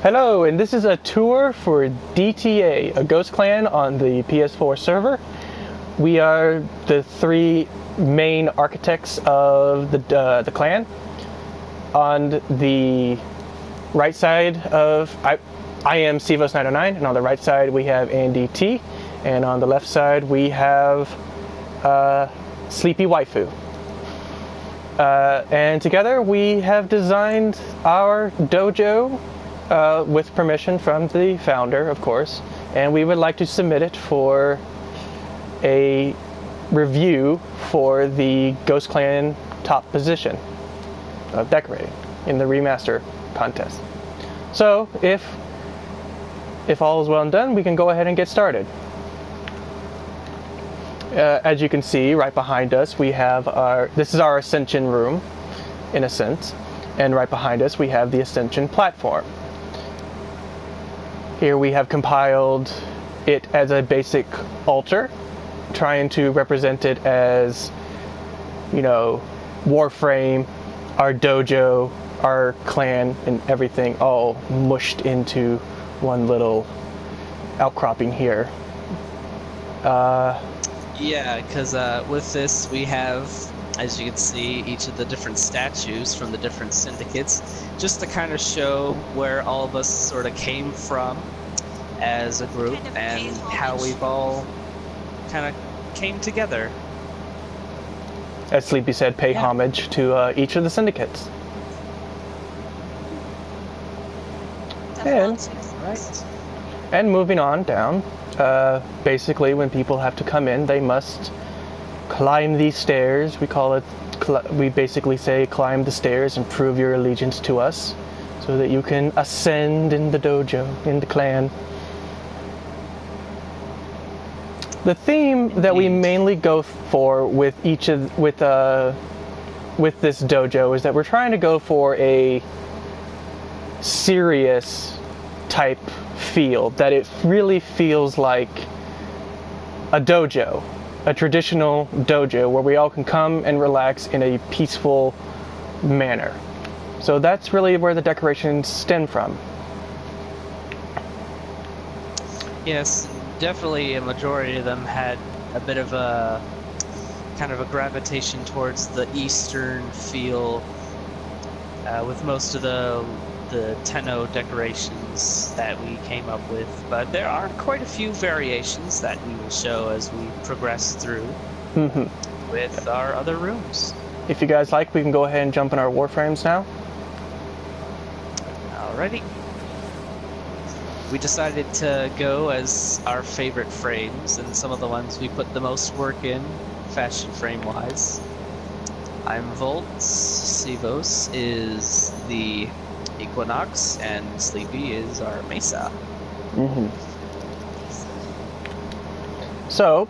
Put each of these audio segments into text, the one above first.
Hello, and this is a tour for D.T.A, a Ghost Clan on the PS4 server. We are the three main architects of the clan. On the right side of I am Sivos909, and on the right side we have Andy T, and on the left side we have Sleepy Waifu. And together we have designed our dojo with permission from the founder, of course, and we would like to submit it for a review for the Ghost Clan top position of decorating in the remaster contest. So if all is well and done, we can go ahead and get started. As you can see right behind us, we have this is our Ascension room, in a sense, and right behind us we have the Ascension platform. Here we have compiled it as a basic altar, trying to represent it as, Warframe, our dojo, our clan, and everything all mushed into one little outcropping here. Yeah, because with this we have, as you can see, each of the different statues from the different syndicates, just to kind of show where all of us sort of came from as a group and how we've all kind of came together. As Sleepy said, pay homage to each of the syndicates. And moving on down, basically when people have to come in, they must climb these stairs. We basically say climb the stairs and prove your allegiance to us so that you can ascend in the dojo, in the clan. The theme that we mainly go for with this dojo is that we're trying to go for a serious type feel, that it really feels like a dojo, a traditional dojo where we all can come and relax in a peaceful manner. So that's really where the decorations stem from. Yes, definitely a majority of them had a bit of a kind of a gravitation towards the Eastern feel, with most of the Tenno decorations that we came up with, but there are quite a few variations that we will show as we progress through with our other rooms. If you guys like, we can go ahead and jump in our Warframes now. Alrighty. We decided to go as our favorite frames and some of the ones we put the most work in, fashion frame-wise. I'm Volts, Sivos is the Equinox, and Sleepy is our Mesa. So,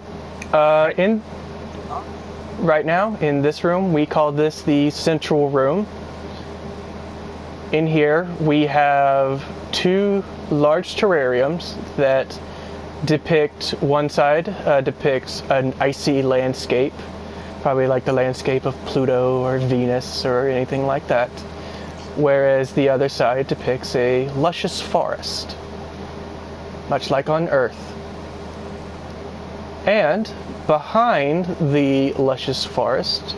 right now, in this room, we call this the central room. In here, we have two large terrariums that depict, one side depicts an icy landscape, probably like the landscape of Pluto or Venus or anything like that, whereas the other side depicts a luscious forest, much like on Earth. And behind the luscious forest,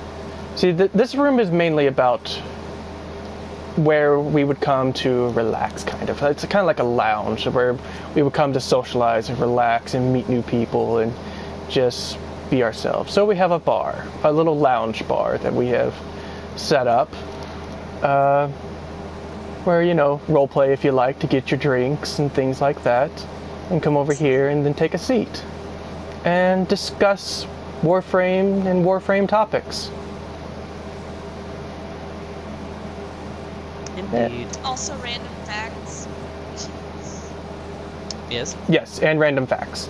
see, this room is mainly about where we would come to relax, kind of. It's kind of like a lounge where we would come to socialize and relax and meet new people and just be ourselves. So we have a bar, a little lounge bar that we have set up, where, role play if you like, to get your drinks and things like that, and come over here and then take a seat and discuss Warframe and Warframe topics. Indeed. Also random facts. Yes? Yes, and random facts.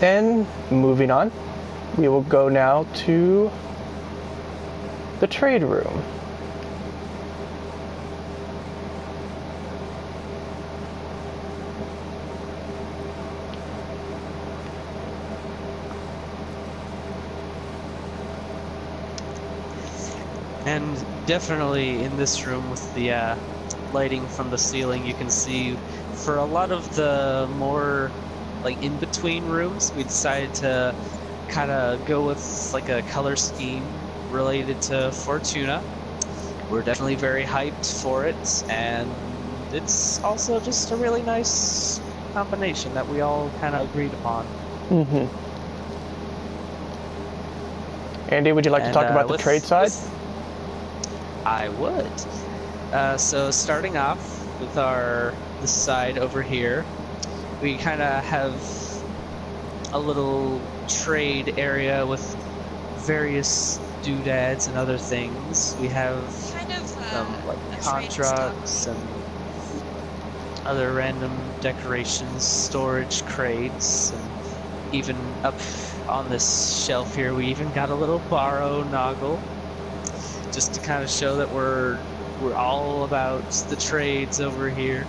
And moving on, we will go now to the trade room. And definitely in this room with the lighting from the ceiling, you can see for a lot of the more like in between rooms, we decided to kind of go with like a color scheme related to Fortuna. We're definitely very hyped for it, and it's also just a really nice combination that we all kind of agreed upon. Mm-hmm. Andy, would you like to talk about the trade side? I would. So starting off with this side over here, we kind of have a little trade area with various doodads and other things. We have Kind of some like a trade contracts and other random decorations, storage crates, and even up on this shelf here, we even got a little borrow noggle, just to kind of show that we're all about the trades over here,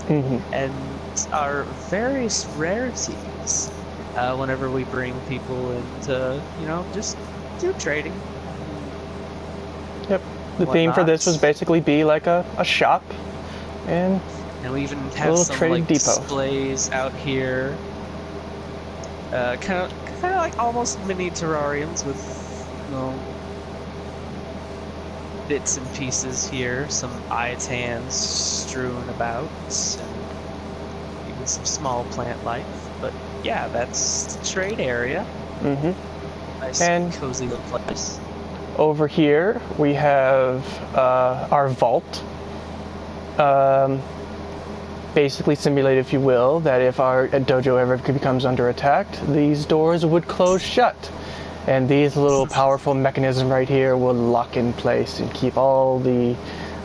and our various rarities. Whenever we bring people in to, just do trading. Yep. The theme for this was basically be like a shop, and we even have some like depot displays out here. Kind of like almost mini terrariums with bits and pieces here, some iTans strewn about, and even some small plant life. But yeah, that's the trade area. Nice and cozy little place. Over here we have our vault. Basically simulate, if you will, that if our dojo ever becomes under attack, these doors would close shut. And these little powerful mechanisms right here will lock in place and keep all the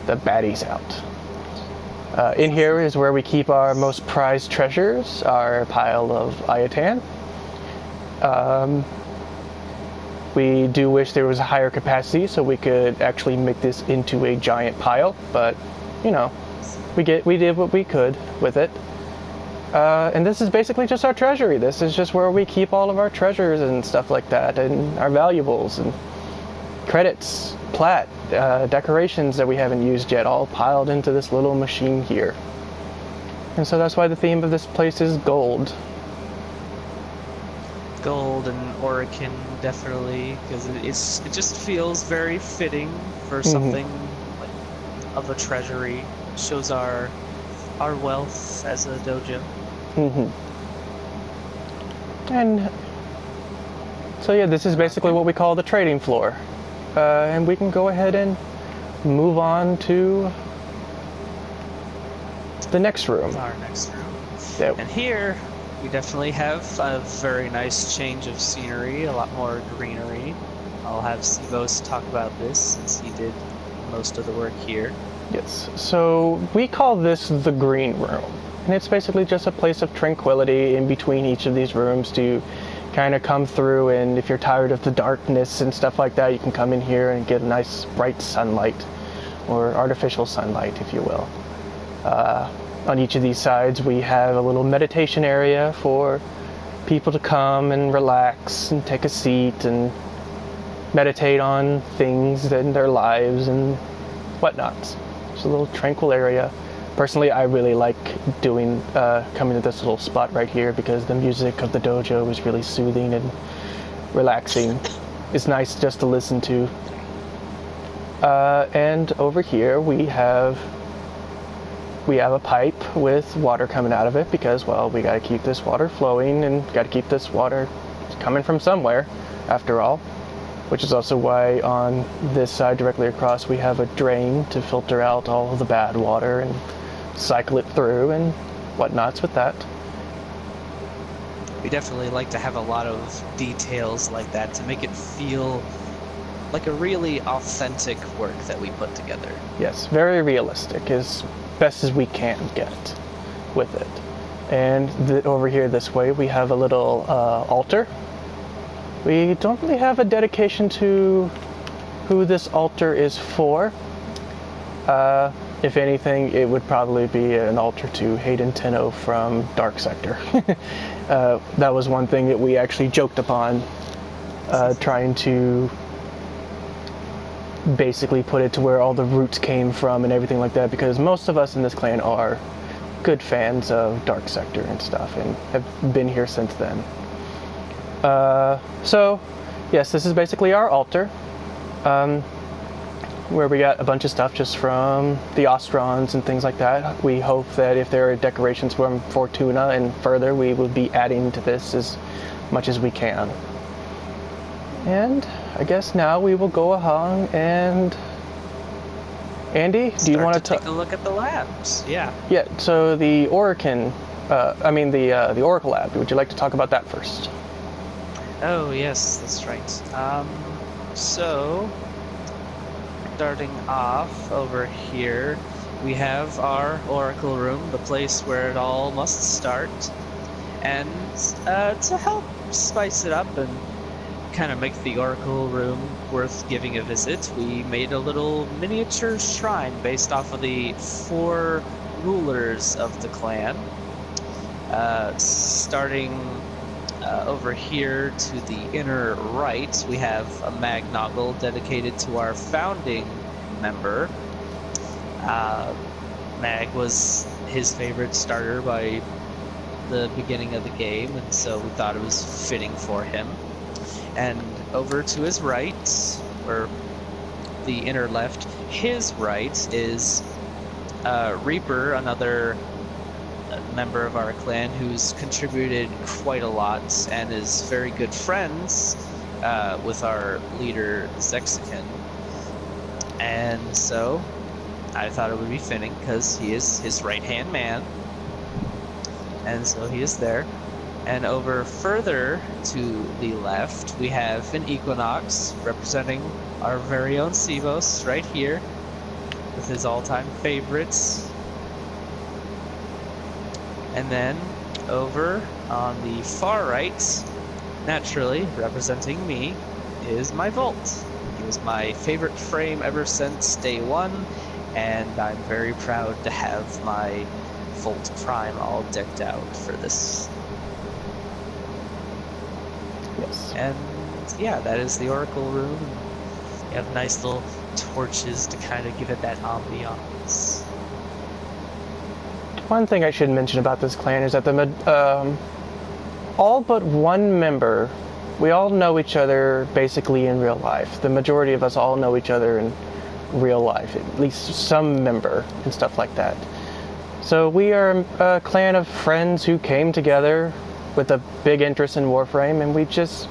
baddies out. In here is where we keep our most prized treasures, our pile of Ayatan. We do wish there was a higher capacity so we could actually make this into a giant pile, but we did what we could with it. And this is basically just our treasury. This is just where we keep all of our treasures and stuff like that, and our valuables and credits, plat, decorations that we haven't used yet, all piled into this little machine here. And so that's why the theme of this place is gold. Gold and Orican, definitely, because it just feels very fitting for something like of a treasury. It shows our wealth as a dojo. And so yeah, this is basically what we call the trading floor. And we can go ahead and move on to the next room. Our next room. And here we definitely have a very nice change of scenery, a lot more greenery. I'll have Sivos talk about this since he did most of the work here. Yes, so we call this the green room. And it's basically just a place of tranquility in between each of these rooms to kind of come through, and if you're tired of the darkness and stuff like that, you can come in here and get a nice bright sunlight, or artificial sunlight, if you will. On each of these sides we have a little meditation area for people to come and relax and take a seat and meditate on things in their lives and whatnot. It's a little tranquil area. Personally, I really like coming to this little spot right here because the music of the dojo is really soothing and relaxing. It's nice just to listen to. And over here we have a pipe with water coming out of it because, well, we got to keep this water flowing and got to keep this water coming from somewhere, after all. Which is also why on this side directly across we have a drain to filter out all of the bad water and cycle it through and whatnots with that. We definitely like to have a lot of details like that to make it feel like a really authentic work that we put together. Yes, very realistic, as best as we can get with it. And over here this way we have a little altar. We don't really have a dedication to who this altar is for. If anything, it would probably be an altar to Hayden Tenno from Dark Sector. That was one thing that we actually joked upon, trying to basically put it to where all the roots came from and everything like that, because most of us in this clan are good fans of Dark Sector and stuff and have been here since then. So, yes, this is basically our altar, where we got a bunch of stuff just from the Ostrons and things like that. We hope that if there are decorations from Fortuna and further, we will be adding to this as much as we can. And I guess now we will go along and... Andy, do you want to take a look at the labs? Yeah. Yeah, so the Oracle Lab, would you like to talk about that first? Oh, yes, that's right. So, starting off over here, we have our Oracle Room, the place where it all must start. And to help spice it up and kind of make the Oracle Room worth giving a visit, we made a little miniature shrine based off of the 4 rulers of the clan. Starting over here to the inner right, we have a Magnoggle dedicated to our founding member. Mag was his favorite starter by the beginning of the game, and so we thought it was fitting for him. And over to his right, or the inner left, his right is Reaper, another member of our clan who's contributed quite a lot and is very good friends with our leader Zexican. And so I thought it would be fitting because he is his right-hand man, and so he is there. And over further to the left, we have an Equinox representing our very own Sivos right here with his all-time favorites. And then over on the far right, naturally representing me, is my Volt. He was my favorite frame ever since day one, and I'm very proud to have my Volt Prime all decked out for this. Yes. And yeah, that is the Oracle Room. You have nice little torches to kind of give it that ambiance. One thing I should mention about this clan is that all but one member, we all know each other basically in real life. The majority of us all know each other in real life, at least some member and stuff like that. So we are a clan of friends who came together with a big interest in Warframe, and we just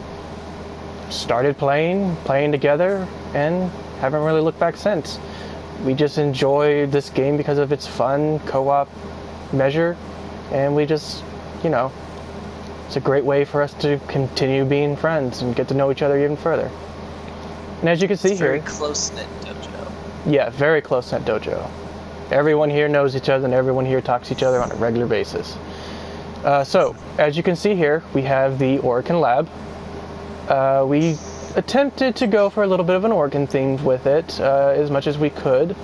started playing together and haven't really looked back since. We just enjoy this game because of its fun co-op measure, and we just, it's a great way for us to continue being friends and get to know each other even further. And as you can see here, very close-knit dojo. Yeah, very close-knit dojo. Everyone here knows each other, and everyone here talks to each other on a regular basis. So, as you can see here, we have the Oracle Lab. We attempted to go for a little bit of an organ theme with it, as much as we could,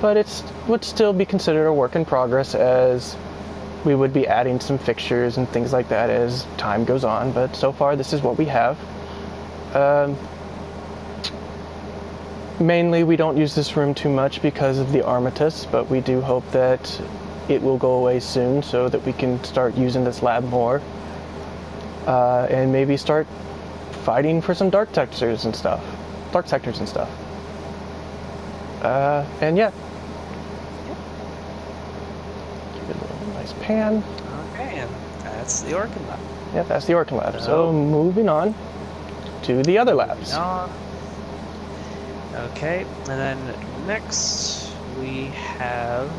but it would still be considered a work in progress, as we would be adding some fixtures and things like that as time goes on, but so far this is what we have. Mainly we don't use this room too much because of the Armistice, but we do hope that it will go away soon so that we can start using this lab more, and maybe start fighting for some dark sectors and stuff. And yeah. Give it a little nice pan. Okay, and that's the Oracle Lab. Yeah, that's the Oracle Lab. So moving on to the other labs. Okay, and then next we have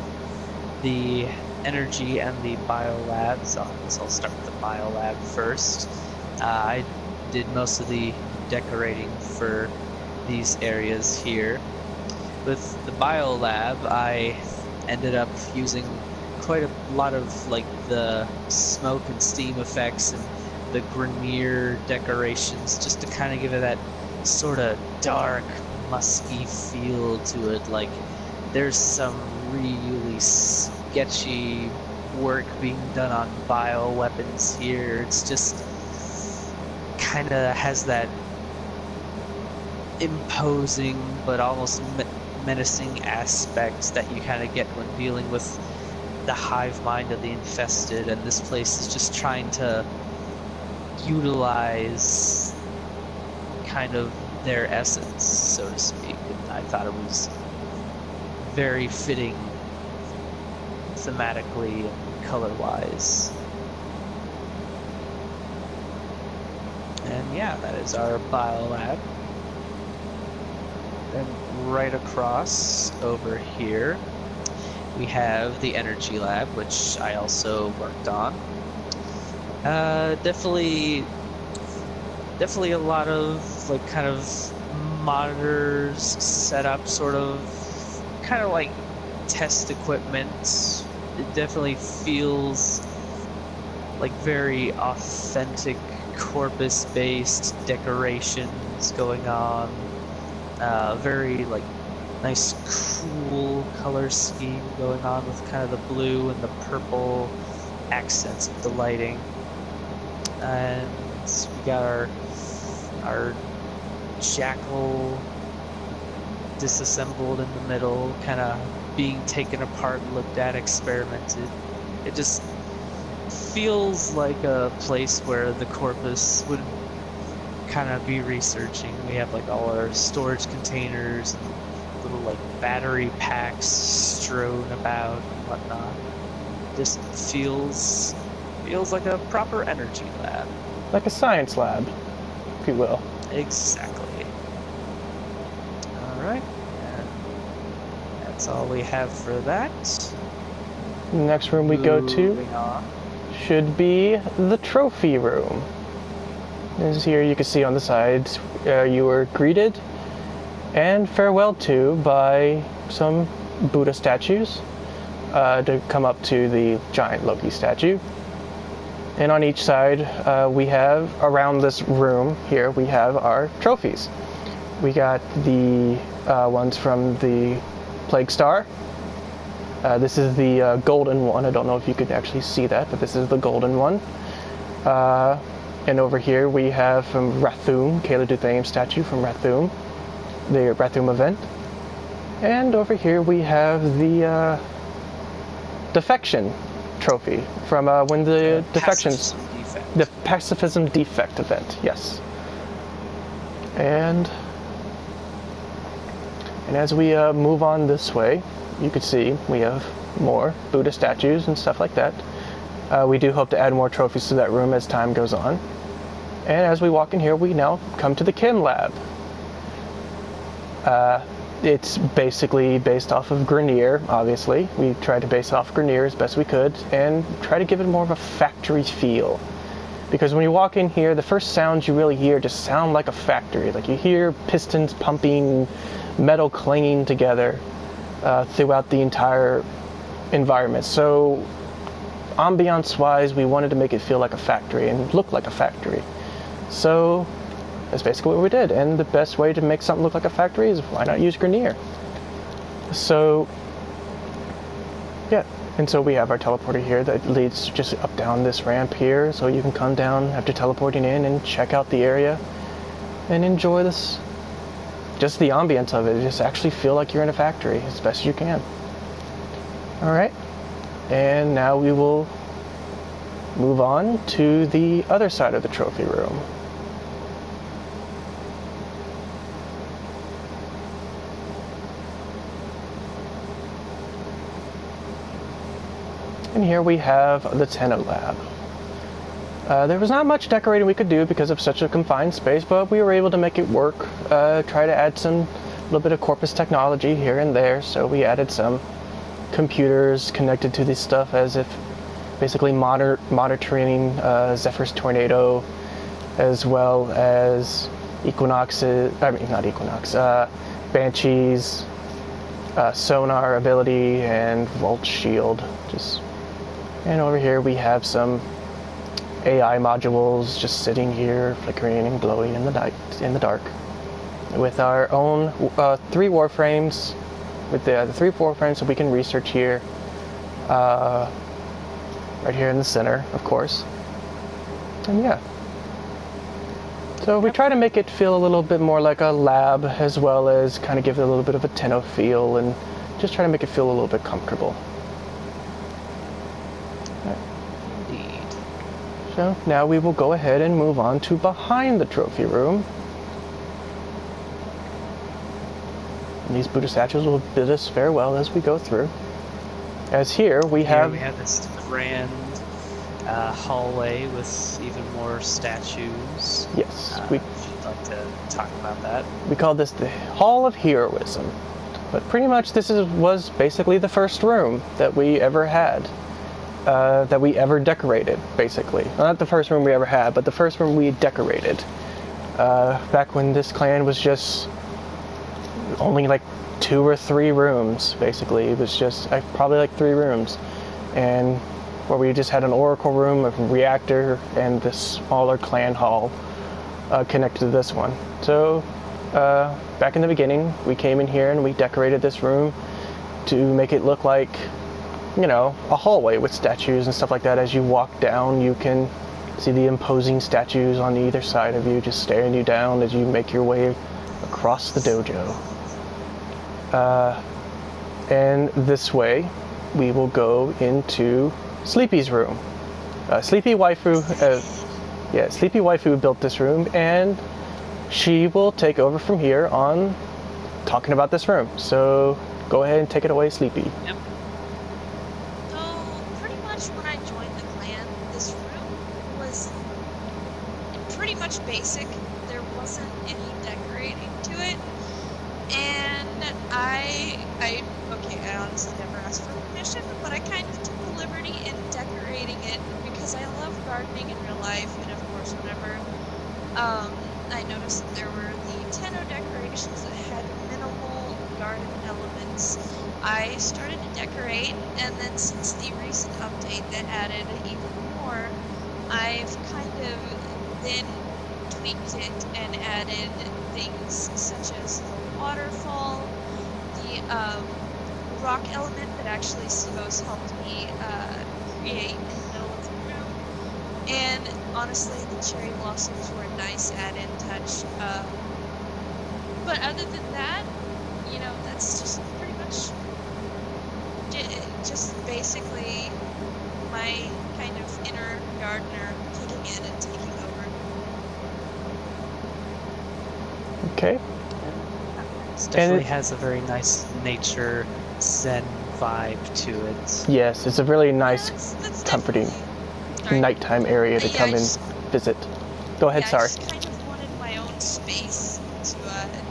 the energy and the biolabs. So I'll start with the biolab first. I did most of the decorating for these areas here. With the biolab, I ended up using quite a lot of like the smoke and steam effects and the Grenier decorations, just to kind of give it that sort of dark, musky feel to it. Like there's some really sketchy work being done on bioweapons here. It's just kind of has that imposing but almost menacing aspects that you kind of get when dealing with the hive mind of the infested, and this place is just trying to utilize kind of their essence, so to speak. And I thought it was very fitting thematically and color-wise. And yeah, that is our biolab. Then right across over here, we have the energy lab, which I also worked on. Definitely a lot of like kind of monitors set up, sort of kind of like test equipment. It definitely feels like very authentic corpus-based decorations going on. Very like nice cool color scheme going on with kind of the blue and the purple accents of the lighting. And we got our jackal disassembled in the middle, kind of being taken apart, looked at, experimented. It just feels like a place where the corpus would kind of be researching. We have like all our storage containers and little like battery packs strewn about and whatnot. Just feels like a proper energy lab. Like a science lab, if you will. Exactly. Alright, and that's all we have for that. The next room we go to Moving on. should be the trophy room. As here you can see on the sides, you were greeted and farewell to by some Buddha statues to come up to the giant Loki statue. And on each side, we have, around this room here, we have our trophies. We got the ones from the Plague Star. This is the golden one. I don't know if you could actually see that, but this is the golden one. And over here we have from Rathum, Kayla Duthayim statue from Rathum, the Rathum event. And over here we have the defection trophy from when the defections, the pacifism defect event, yes. And as we move on this way, you can see we have more Buddha statues and stuff like that. We do hope to add more trophies to that room as time goes on. And as we walk in here, we now come to the Chem lab. It's basically based off of Grenier, obviously. We tried to base it off Grenier as best we could and try to give it more of a factory feel. Because when you walk in here, the first sounds you really hear just sound like a factory. Like you hear pistons pumping, metal clanging together throughout the entire environment. So ambiance-wise, we wanted to make it feel like a factory and look like a factory. So that's basically what we did. And the best way to make something look like a factory is why not use Grenier? So, yeah. And so we have our teleporter here that leads just up down this ramp here. So you can come down after teleporting in and check out the area and enjoy this, just the ambience of it. Just actually feel like you're in a factory as best as you can. All right. And now we will move on to the other side of the trophy room. And here we have the Tenno lab. There was not much decorating we could do because of such a confined space, but we were able to make it work. Try to add some little bit of corpus technology here and there. So we added some computers connected to this stuff as if basically monitoring Zephyr's tornado, as well as Banshee's sonar ability and Volt Shield. And over here we have some AI modules just sitting here, flickering and glowing in the dark, with our own 3 warframes. With the 3 warframes that we can research here, right here in the center, of course. And yeah, So we try to make it feel a little bit more like a lab, as well as kind of give it a little bit of a Tenno feel, and just try to make it feel a little bit comfortable. Indeed. So now we will go ahead and move on to behind the trophy room. And these Buddha statues will bid us farewell as we go through. As here we have this grand hallway with even more statues. Yes, if you'd like to talk about that. we call this the Hall of Heroism. But pretty much this was basically the first room that we ever had. That we ever decorated, basically. Well, not the first room we ever had, but the first room we decorated. Back when this clan was just only like 2 or 3 rooms, basically. It was just probably like 3 rooms. And where we just had an oracle room, a reactor, and this smaller clan hall connected to this one. So back in the beginning, we came in here and we decorated this room to make it look like, you know, a hallway with statues and stuff like that. As you walk down, you can see the imposing statues on either side of you, just staring you down as you make your way across the dojo. And this way, we will go into Sleepy's room. Sleepy Waifu built this room, and she will take over from here on talking about this room. So go ahead and take it away, Sleepy. Yep. So pretty much when I joined the clan, this room was pretty much basic. There wasn't any decorating to it, and I honestly never asked for permission, but I kind of took the liberty in decorating it because I love gardening in real life, and of course whenever I noticed that there were the Tenno decorations that had minimal garden elements, I started to decorate, and then since the recent update that added even more, I've kind of then tweaked it and added things such as the waterfall, the rock element that actually Sivos helped me create in the middle of the room, and honestly the cherry blossoms were a nice add-in touch. But other than that, you know, that's just pretty much just basically my kind of inner gardener kicking in and taking over. Okay. It definitely has a very nice nature zen vibe to it. Yes, it's a really nice, That's comforting Sorry. nighttime area to Yeah, come I and just- visit. Go ahead, I sorry. just kind of wanted my own space to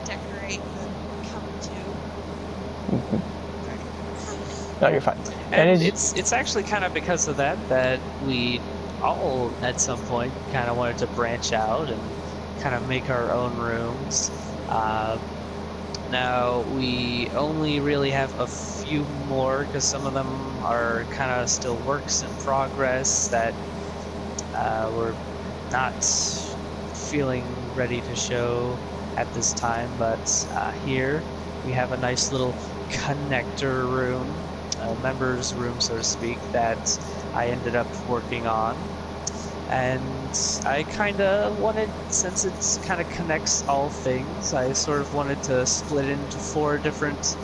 decorate and come to. No, you're fine. And as- it's actually kind of because of that we all at some point kind of wanted to branch out and kind of make our own rooms. Now we only really have a few more because some of them are kind of still works in progress that we're not feeling ready to show at this time. But here we have a nice little connector room, members room so to speak, that I ended up working on. And I kind of wanted, since it kind of connects all things, I sort of wanted to split into 4 different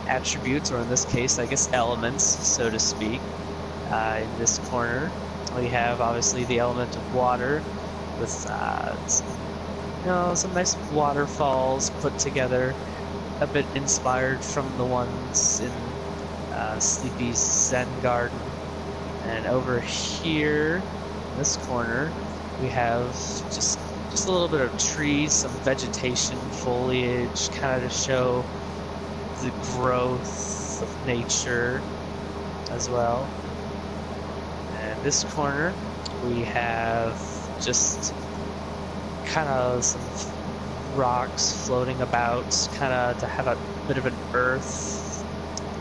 attributes, or in this case, I guess elements, so to speak. In this corner, we have obviously the element of water with some nice waterfalls put together, a bit inspired from the ones in Sleepy's Zen Garden. And over here, this corner, we have just a little bit of trees, some vegetation, foliage, kind of to show the growth of nature as well. And this corner, we have just kind of some rocks floating about, kind of to have a bit of an earth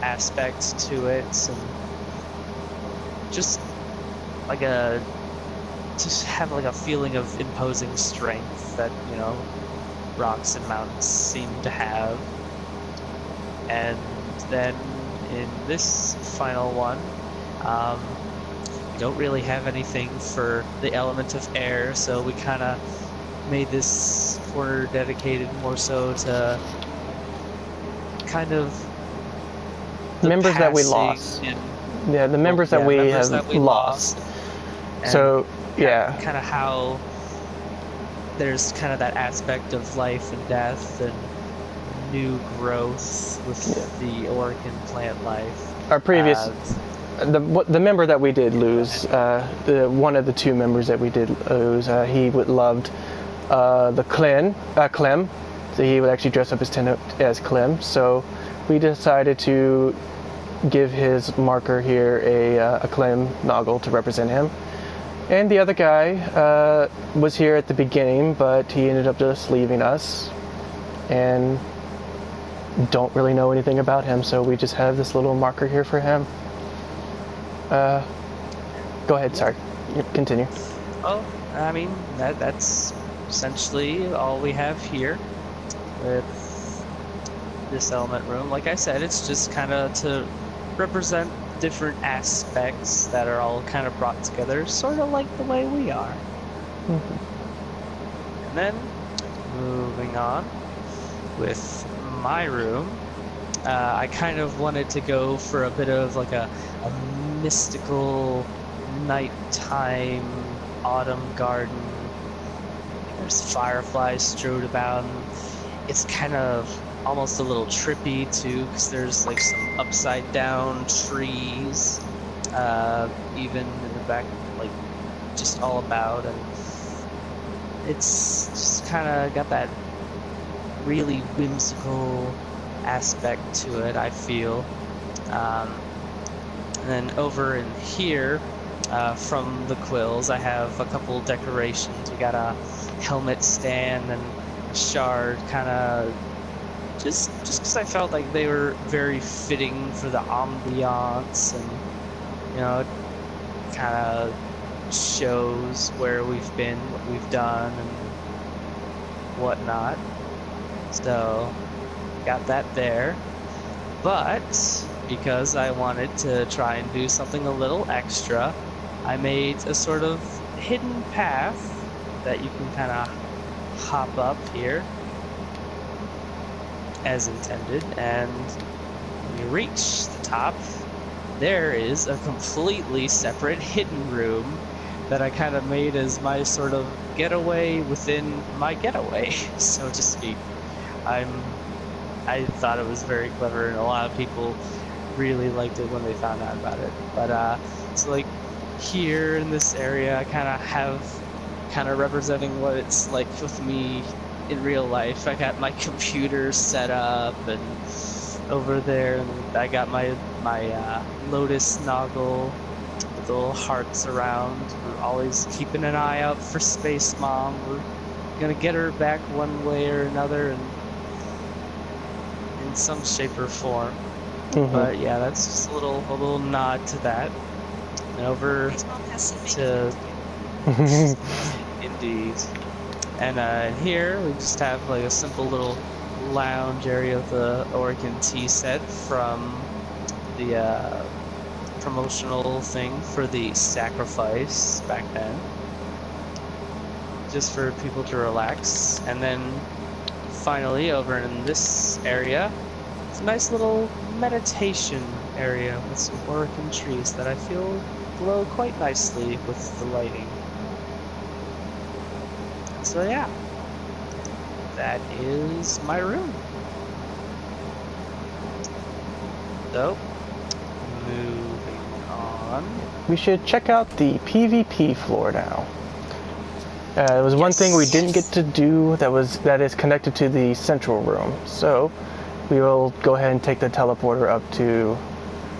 aspect to it, and just like have like a feeling of imposing strength that, you know, rocks and mountains seem to have. And then in this final one, we don't really have anything for the element of air, so we kind of made this corner dedicated more so to kind of the members that we passing lost. and Yeah, the members that we members have that we lost. and So, yeah. kind of how there's kind of that aspect of life and death and new growth with the Oregon plant life. Our previous, the member that we did lose, one of the two members that we did lose, he loved the Clem, so he would actually dress up as Clem. So we decided to give his marker here a Clem Noggle to represent him. And the other guy was here at the beginning, but he ended up just leaving us, and don't really know anything about him, so we just have this little marker here for him. Go ahead, sorry. Continue. Oh, I mean, that's essentially all we have here with this element room. Like I said, it's just kind of to represent different aspects that are all kind of brought together, sort of like the way we are. And then, moving on with my room, I kind of wanted to go for a bit of like a mystical nighttime autumn garden. There's fireflies strewed about, and it's kind of almost a little trippy too, because there's like some upside down trees, even in the back, like just all about, and it's just kind of got that really whimsical aspect to it, I feel. And then over in here, from the quills, I have a couple decorations. We got a helmet stand and a shard, kind of just because I felt like they were very fitting for the ambiance, and you know, it kind of shows where we've been, what we've done, and whatnot. So got that there, but because I wanted to try and do something a little extra, I made a sort of hidden path that you can kind of hop up here as intended, and when you reach the top, there is a completely separate hidden room that I kind of made as my sort of getaway within my getaway, so to speak. I thought it was very clever, and a lot of people really liked it when they found out about it. But so like here in this area, I kind of have representing what it's like with me in real life. I got my computer set up, and over there, and I got my Lotus Noggle with little hearts around. We're always keeping an eye out for Space Mom. We're gonna get her back one way or another, and in some shape or form. But yeah, that's just a little nod to that. And over to indeed. And here we just have like a simple little lounge area of the Oregon tea set from the promotional thing for the sacrifice back then, just for people to relax. And then finally over in this area, it's a nice little meditation area with some Oregon trees that I feel glow quite nicely with the lighting. So yeah, that is my room. So, moving on. We should check out the PvP floor now. There was one thing we didn't get to do that is connected to the central room. So we will go ahead and take the teleporter up to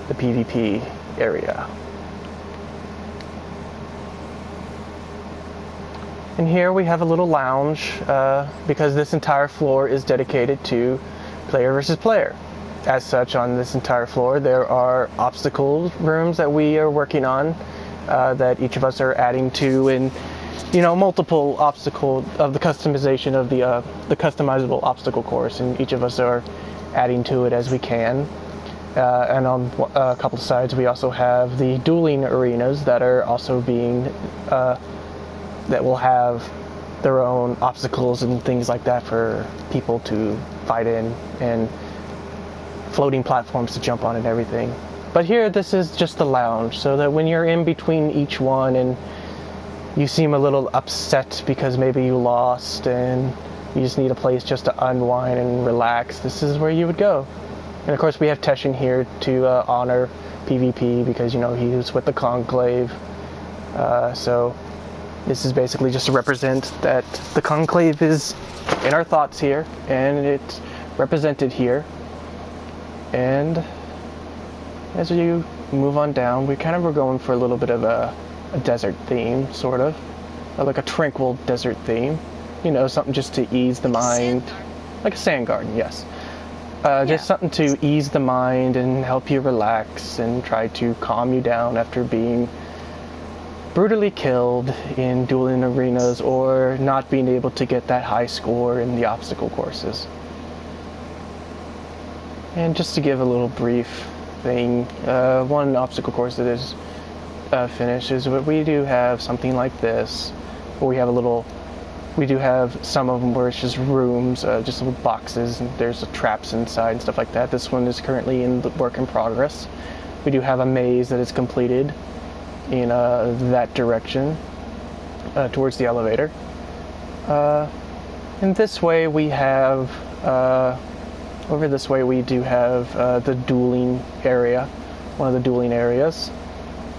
the PvP area. And here we have a little lounge because this entire floor is dedicated to player versus player. As such, on this entire floor, there are obstacle rooms that we are working on that each of us are adding to, and multiple obstacle of the customization of the customizable obstacle course, and each of us are adding to it as we can. And on a couple of sides, we also have the dueling arenas that are also being that will have their own obstacles and things like that for people to fight in, and floating platforms to jump on and everything. But here, this is just the lounge, so that when you're in between each one and you seem a little upset because maybe you lost and you just need a place just to unwind and relax, this is where you would go. And of course we have Teshin here to honor PvP because, you know, he was with the Conclave. So this is basically just to represent that the Conclave is in our thoughts here, and it's represented here. And as you move on down, we kind of were going for a little bit of a desert theme, sort of. Like a tranquil desert theme. You know, something just to ease the mind. Like a sand garden, yes. Just something to ease the mind and help you relax and try to calm you down after being brutally killed in dueling arenas or not being able to get that high score in the obstacle courses. And just to give a little brief thing, one obstacle course that is finished is we do have something like this, where we do have some of them where it's just rooms, just little boxes, and there's traps inside and stuff like that. This one is currently in the work in progress. We do have a maze that is completed in that direction, towards the elevator. And this way we have, over this way we do have the dueling area, one of the dueling areas.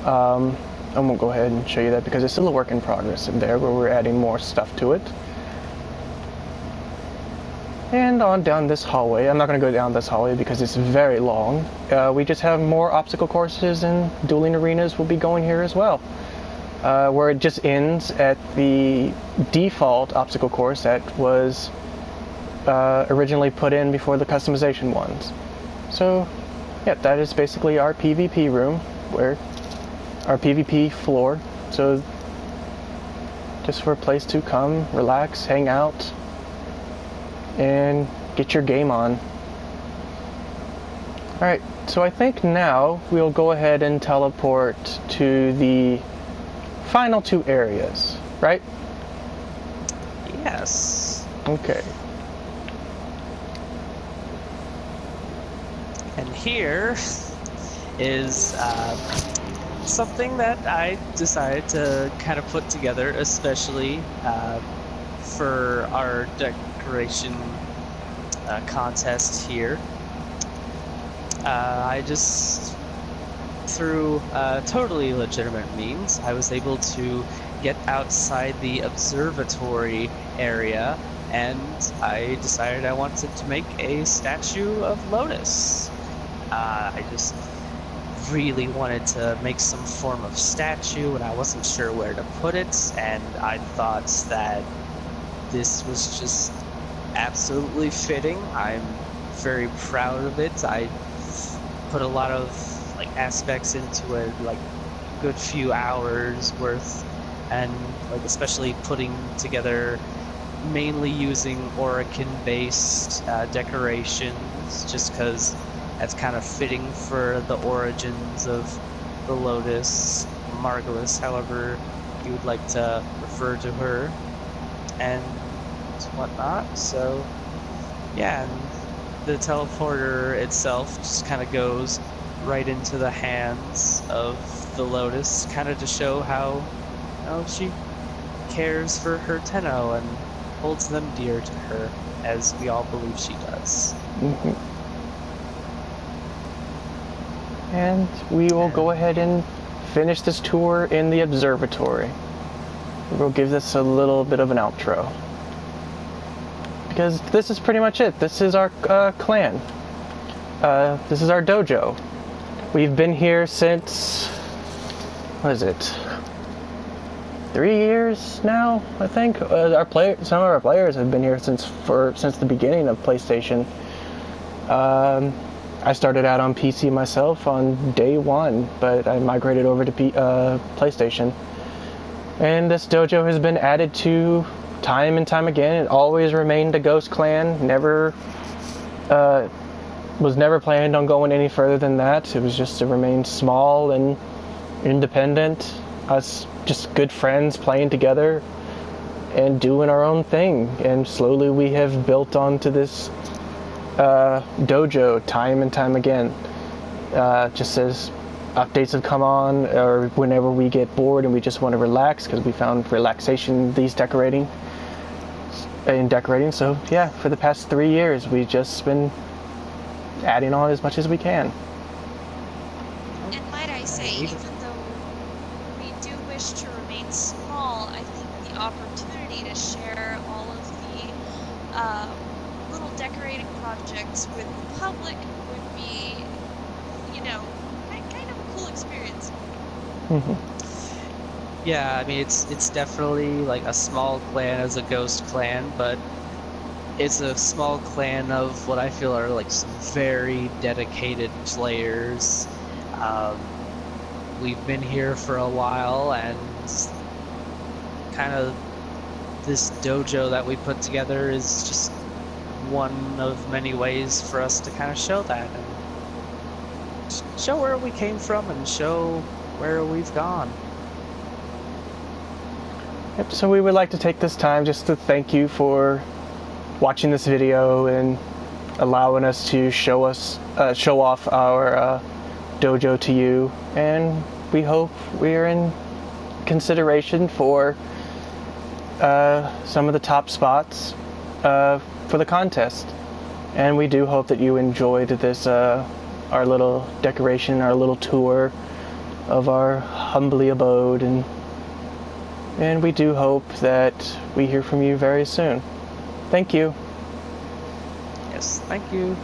I won't go ahead and show you that because it's still a work in progress in there, where we're adding more stuff to it. And on down this hallway, I'm not going to go down this hallway because it's very long. We just have more obstacle courses and dueling arenas will be going here as well. Where it just ends at the default obstacle course that was originally put in before the customization ones. So, yeah, that is basically our PvP room, where our PvP floor. So, just for a place to come, relax, hang out, and get your game on. Alright, so I think now we'll go ahead and teleport to the final two areas, right? Yes. Okay. And here is something that I decided to kind of put together, especially for our decoration contest here. I just, through totally legitimate means, I was able to get outside the observatory area, and I decided I wanted to make a statue of Lotus. I just really wanted to make some form of statue, and I wasn't sure where to put it, and I thought that this was just absolutely fitting. I'm very proud of it. I put a lot of aspects into it, like good few hours worth, and especially putting together, mainly using Orokin based decorations, just because that's kind of fitting for the origins of the Lotus, Margulis, however you would like to refer to her, and whatnot. So yeah, and the teleporter itself just kind of goes right into the hands of the Lotus, kind of to show how she cares for her Tenno and holds them dear to her, as we all believe she does. Mm-hmm. And we will go ahead and finish this tour in the observatory. We'll give this a little bit of an outro, because this is pretty much it. This is our clan. This is our dojo. We've been here since, what is it, 3 years now, I think. Some of our players have been here since the beginning of PlayStation. I started out on PC myself on day one, but I migrated over to PlayStation. And this dojo has been added to time and time again. It always remained a ghost clan. Was never planned on going any further than that. It was just to remain small and independent. Us just good friends playing together. and doing our own thing. And slowly we have built onto this dojo time and time again. Just as updates have come on, or whenever we get bored and we just want to relax, because we found relaxation in decorating. So yeah, for the past 3 years we've just been adding on as much as we can. And might I say, Even- even though we do wish to remain small, I think the opportunity to share all of the little decorating projects with the public would be, kind of a cool experience. Yeah, I mean it's definitely like a small clan as a ghost clan, but it's a small clan of what I feel are like some very dedicated players. We've been here for a while, and kind of this dojo that we put together is just one of many ways for us to kind of show that and show where we came from and show where we've gone. Yep, so we would like to take this time just to thank you for watching this video and allowing us to show off our dojo to you, and we hope we're in consideration for some of the top spots for the contest. And we do hope that you enjoyed this our little decoration, our little tour of our humbly abode, and we do hope that we hear from you very soon. Thank you. Yes, thank you.